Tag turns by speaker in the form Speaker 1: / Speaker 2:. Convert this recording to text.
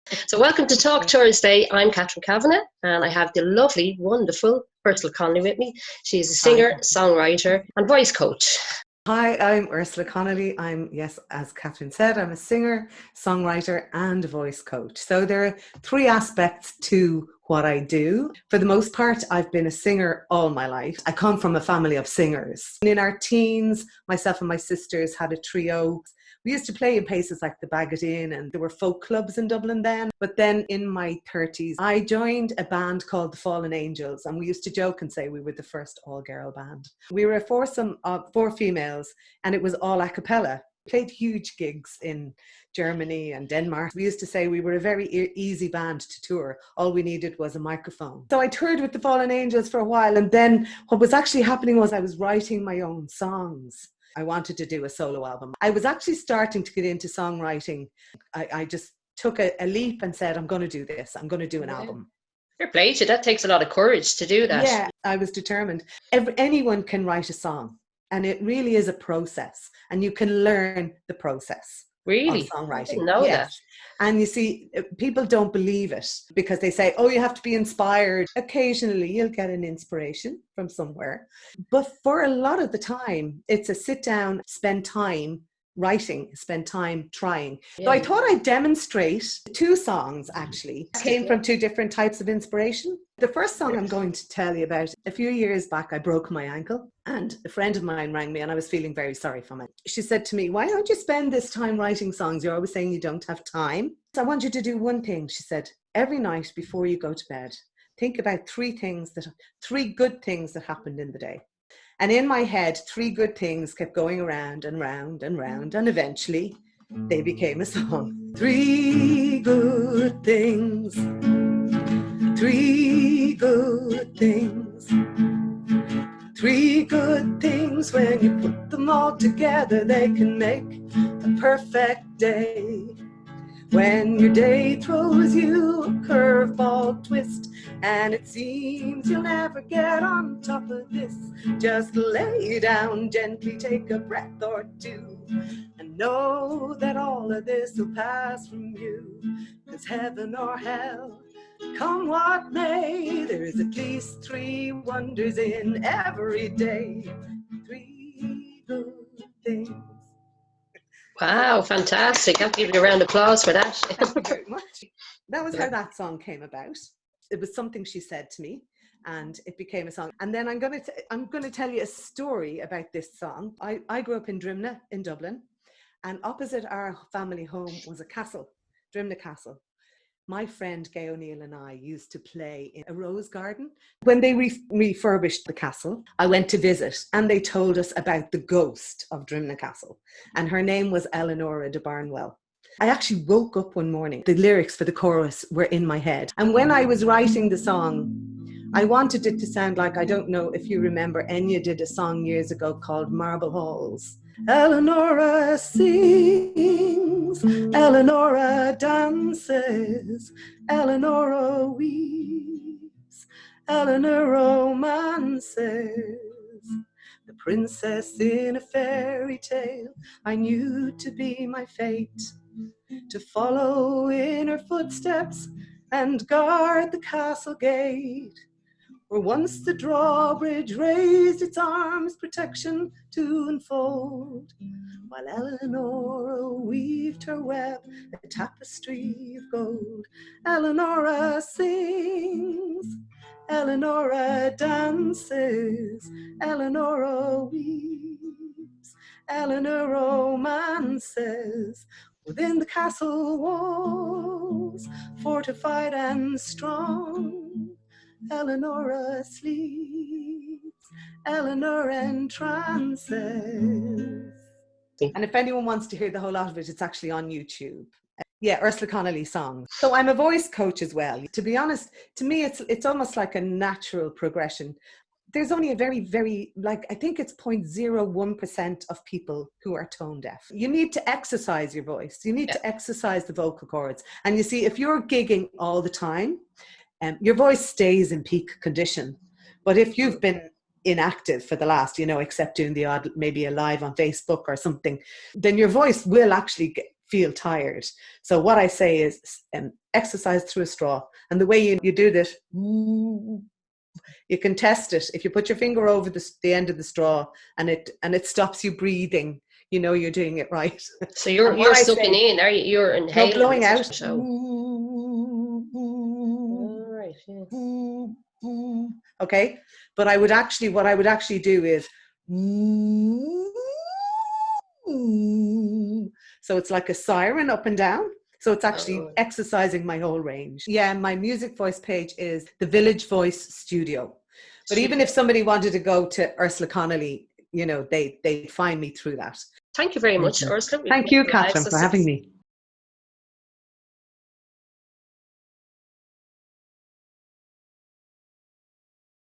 Speaker 1: So welcome to Talk Thursday. I'm Catherine Kavanagh and I have the lovely, wonderful Ursula Connolly with me. She's a singer, songwriter and voice coach.
Speaker 2: Hi, I'm Ursula Connolly. Yes, as Catherine said, I'm a singer, songwriter and voice coach. So there are three aspects to what I do. For the most part, I've been a singer all my life. I come from a family of singers. In our teens, myself and my sisters had a trio. We used to play in places like the Bagot Inn, and there were folk clubs in Dublin then. But then in my 30s, I joined a band called the Fallen Angels, and we used to joke and say we were the first all-girl band. We were a foursome of 4 females, and it was all a cappella. Played huge gigs in Germany and Denmark. We used to say we were a very easy band to tour. All we needed was a microphone. So I toured with the Fallen Angels for a while, and then what was actually happening was I was writing my own songs. I wanted to do a solo album. I was actually starting to get into songwriting. I just took a leap and said, I'm going to do this. I'm going to do an album.
Speaker 1: Fair play to you. That takes a lot of courage to do that.
Speaker 2: Yeah, I was determined. Anyone can write a song, and it really is a process, and you can learn the process.
Speaker 1: Really?
Speaker 2: Of songwriting.
Speaker 1: I didn't know that.
Speaker 2: And you see, people don't believe it because they say, oh, you have to be inspired. Occasionally, you'll get an inspiration from somewhere. But for a lot of the time, it's a sit down, spend time writing, spend time trying. Yeah. So I thought I'd demonstrate 2 songs, actually. Came from 2 different types of inspiration. The first song I'm going to tell you about, a few years back, I broke my ankle, and a friend of mine rang me and I was feeling very sorry for me. She said to me, why don't you spend this time writing songs? You're always saying you don't have time. So I want you to do one thing, she said. Every night before you go to bed, think about 3 good things that happened in the day. And in my head, 3 good things kept going around and round and round, and eventually they became a song. 3 good things, 3 good things, 3 good things. When you put them all together, they can make a perfect day. When your day throws you a curveball twist and it seems you'll never get on top of this, just lay down gently, take a breath or 2, and know that all of this will pass from you. 'Cause heaven or hell, come what may, there's at least 3 wonders in every day. 3 good things.
Speaker 1: Wow, fantastic. I'll give you a round of applause for that.
Speaker 2: Thank you very much. That was how that song came about. It was something she said to me and it became a song. And then I'm going to tell you a story about this song. I grew up in Drimna in Dublin, and opposite our family home was a castle, Drimna Castle. My friend Gay O'Neill and I used to play in a rose garden. When they refurbished the castle, I went to visit and they told us about the ghost of Drimna Castle. And her name was Eleanor de Barnwell. I actually woke up one morning. The lyrics for the chorus were in my head. And when I was writing the song, I wanted it to sound like, I don't know if you remember, Enya did a song years ago called Marble Halls. Eleanor sings, Eleanor dances, Eleanor weeps, Eleanor romances. The princess in a fairy tale I knew to be my fate, to follow in her footsteps and guard the castle gate. For once the drawbridge raised its arms, protection to enfold, while Eleanor weaved her web, a tapestry of gold. Eleanor sings, Eleanor dances, Eleanor weeps, Eleanor romances. Within the castle walls, fortified and strong, Eleanor sleeps, Eleanor entrances. And if anyone wants to hear the whole lot of it, it's actually on YouTube. Yeah, Ursula Connolly song. So I'm a voice coach as well. To be honest, to me, it's almost like a natural progression. There's only a very, very, I think it's 0.01% of people who are tone deaf. You need to exercise your voice. You need to exercise the vocal cords. And you see, if you're gigging all the time, your voice stays in peak condition. But if you've been inactive for the last, except doing the odd, maybe a live on Facebook or something, then your voice will actually feel tired. So what I say is exercise through a straw. And the way you do this, you can test it. If you put your finger over the end of the straw and it stops you breathing, you know you're doing it right.
Speaker 1: So you're sucking in, are you? You're inhaling.
Speaker 2: No, blowing out.
Speaker 1: So. All right, yeah.
Speaker 2: Okay, but what I would actually do is, so it's like a siren up and down. So it's actually exercising my whole range. Yeah, my music voice page is the Village Voice Studio. But even if somebody wanted to go to Ursula Connolly, you know, they'd find me through that.
Speaker 1: Thank you very much, Ursula.
Speaker 2: Thank you, Catherine, for having me.